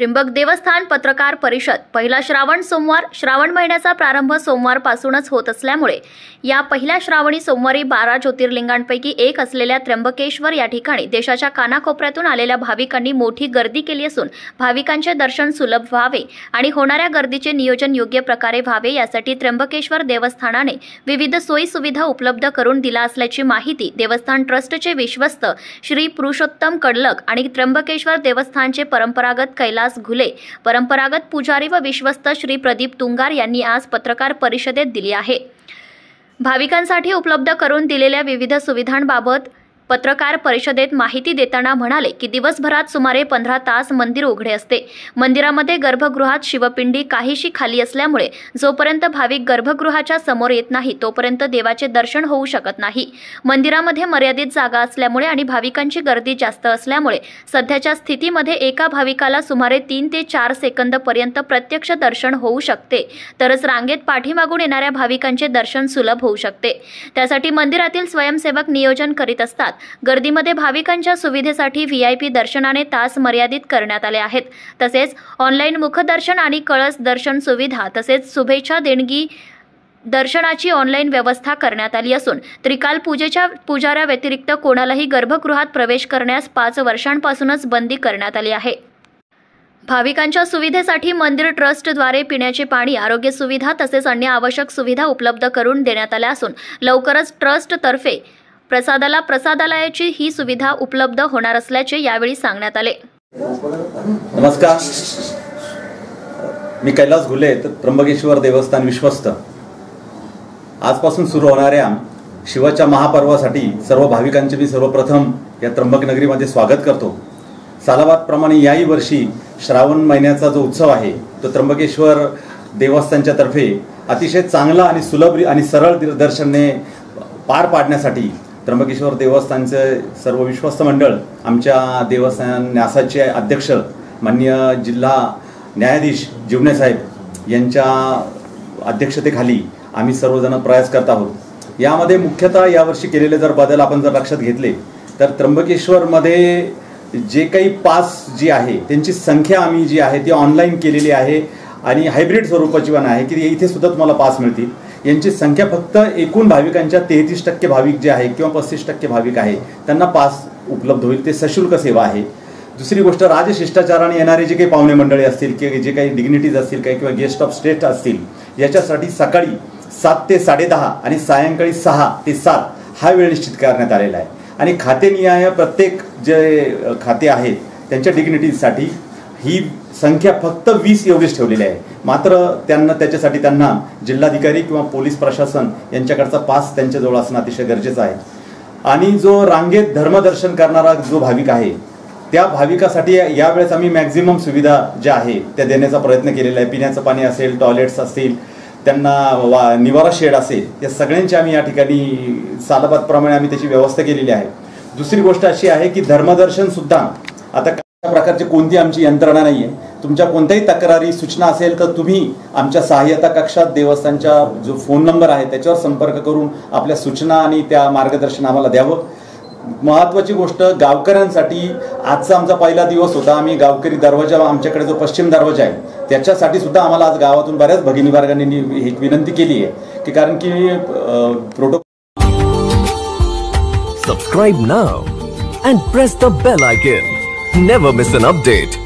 त्र्यंबक देवस्थान पत्रकार परिषद पहिला श्रावण सोमवार श्रावण महिन्याचा प्रारंभ सोमवारपासूनच होत असल्यामुळे या पहिल्या श्रावणी सोमवारी 12 ज्योतिर्लिंगांपैकी एक असलेल्या त्र्यंबकेश्वर या ठिकाणी देशाच्या कानाकोपऱ्यातून आलेल्या भाविकांनी मोठी गर्दी केली असून भाविकांचे दर्शन सुलभ व्हावे आणि होणाऱ्या गर्दीचे नियोजन योग्य प्रकारे व्हावे यासाठी त्र्यंबकेश्वर देवस्थानाने विविध सोयी सुविधा उपलब्ध करून दिला असल्याची माहिती देवस्थान ट्रस्टचे विश्वस्त श्री पुरुषोत्तम कडलक आणि त्र्यंबकेश्वर देवस्थानचे परंपरागत कैलास घुले, परंपरागत पुजारी व विश्वस्त श्री प्रदीप तुंगार यांनी आज पत्रकार परिषदेत दिली आहे। भाविकांसाठी उपलब्ध करून दिलेल्या विविध सुविधांबाबत पत्रकार परिषदेत माहिती देताना म्हणाले की दिवसभरात सुमारे 15 तास मंदिर उघडे असते। मंदिरामध्ये गर्भगृहात शिवपिंडी काहीशी खाली असल्यामुळे जोपर्यंत भाविक गर्भगृहाच्या समोर येत नाही तोपर्यंत देवाचे दर्शन होऊ शकत नाही। मंदिरामध्ये मर्यादित जागा असल्यामुळे आणि भाविकांची गर्दी जास्त असल्यामुळे सध्याच्या स्थितीमध्ये एका भाविकाला सुमारे 3 ते 4 सेकंद पर्यंत प्रत्यक्ष दर्शन होऊ शकते, तरच रांगेत पाठीमागून येणाऱ्या भाविकांचे दर्शन सुलभ होऊ शकते। त्यासाठी मंदिरातील स्वयंसेवक नियोजन करीत असतात। गर्दीमध्ये भाविकांच्या सुविधेसाठी व्हीआयपी दर्शनाने तास मर्यादित करण्यात आले आहेत। तसेच ऑनलाईन मुखदर्शन आणि कळस दर्शन सुविधा तसेच शुभेच्छा देणगी दर्शनाची ऑनलाईन व्यवस्था करण्यात आली असून त्रिकाल पूजेच्या पुजाऱ्या व्यतिरिक्त कोणालाही गर्भगृहात प्रवेश करण्यास 5 वर्षांपासूनच बंदी करण्यात आली आहे। भाविकांच्या सुविधेसाठी मंदिर ट्रस्टद्वारे पिण्याचे पाणी, आरोग्य सुविधा तसेच अन्य आवश्यक सुविधा उपलब्ध करून देण्यात आल्या असून लवकरच ट्रस्टतर्फे प्रसादालयाची ही सुविधा उपलब्ध होणार असल्याचे यावेळी सांगण्यात आले। नमस्कार, मी कैलास घुले, त्र्यंबकेश्वर देवस्थान विश्वस्त। आजपासून सुरू होणाऱ्या शिवाच्या महापर्वासाठी सर्व भाविकांचे मी सर्वप्रथम या त्र्यंबक नगरीमध्ये स्वागत करतो। सालाबादप्रमाणे याही वर्षी श्रावण महिन्याचा जो उत्सव आहे तो त्र्यंबकेश्वर देवस्थानच्या तर्फे अतिशय चांगला आणि सुलभ आणि सरळ दर्शनाने पार पाडण्यासाठी त्र्यंबकेश्वर देवस्थानचे सर्व विश्वस्त मंडळ, आमच्या देवस्थान न्यासाचे अध्यक्ष माननीय जिल्हा न्यायाधीश जीवने साहेब यांच्या अध्यक्षतेखाली आम्ही सर्वजण प्रयास करत आहोत। यामध्ये मुख्यतः यावर्षी केलेले जर बदल आपण जर लक्षात घेतले तर त्र्यंबकेश्वरमध्ये जे काही पास जी आहे त्यांची संख्या आम्ही जी आहे ती ऑनलाईन केलेली आहे आणि हायब्रिड स्वरूपाची पण आहे की इथे सुद्धा तुम्हाला पास मिळतील। यांची संख्या फक्त एकूण भाविकांच्या 33% भाविक जे आहे किंवा 35% भाविक आहे त्यांना पास उपलब्ध होईल। ते सशुल्क सेवा आहे। दुसरी गोष्ट, राजशिष्टाचाराने येणारे जे काही पाहुणे मंडळी असतील किंवा जे काही डिग्निटीज असतील काही किंवा गेस्ट ऑफ स्टेट असतील याच्यासाठी सकाळी 7 ते 10:30 आणि सायंकाळी 6 ते 7 हा वेळ निश्चित करण्यात आलेला आहे। आणि खातेनिहाय प्रत्येक जे खाते आहेत त्यांच्या डिग्निटीजसाठी ही संख्या फक्त 20 एवढीच ठेवलेली आहे। मात्र त्याच्यासाठी त्यांना जिल्हाधिकारी किंवा पोलीस प्रशासन यांच्याकडचा पास त्यांच्याजवळ असणं अतिशय गरजेचं आहे। आणि जो रांगेत धर्मदर्शन करणारा जो भाविक आहे त्या भाविकासाठी यावेळेस आम्ही मॅक्झिमम सुविधा ज्या आहे त्या देण्याचा प्रयत्न केलेला आहे। पिण्याचं पाणी असेल, टॉयलेट्स असतील, त्यांना निवारा शेड असेल, या सगळ्यांची आम्ही या ठिकाणी सालाबादप्रमाणे आम्ही त्याची व्यवस्था केलेली आहे। दुसरी गोष्ट अशी आहे की धर्मदर्शन सुद्धा आता प्रकारची कोणती आमची यंत्रणा नाही आहे। तुमच्या कोणत्याही तक्रारी सूचना असेल तर तुम्ही आमच्या सहाय्यता कक्षात देवस्थानचा जो फोन नंबर आहे त्याच्यावर संपर्क करून आपल्या सूचना आणि त्या मार्गदर्शन आम्हाला द्यावं। महत्त्वाची गोष्ट, गावकऱ्यांसाठी आजचा आमचा पहिला दिवस होता। आम्ही गावकरी दरवाजा, आमच्याकडे जो पश्चिम दरवाजा आहे त्याच्यासाठी सुद्धा आम्हाला आज गावातून बऱ्याच भगिनी वर्गांनी ही विनंती केली आहे की कारण की protocol. Subscribe now and press the bell icon. Never miss an update.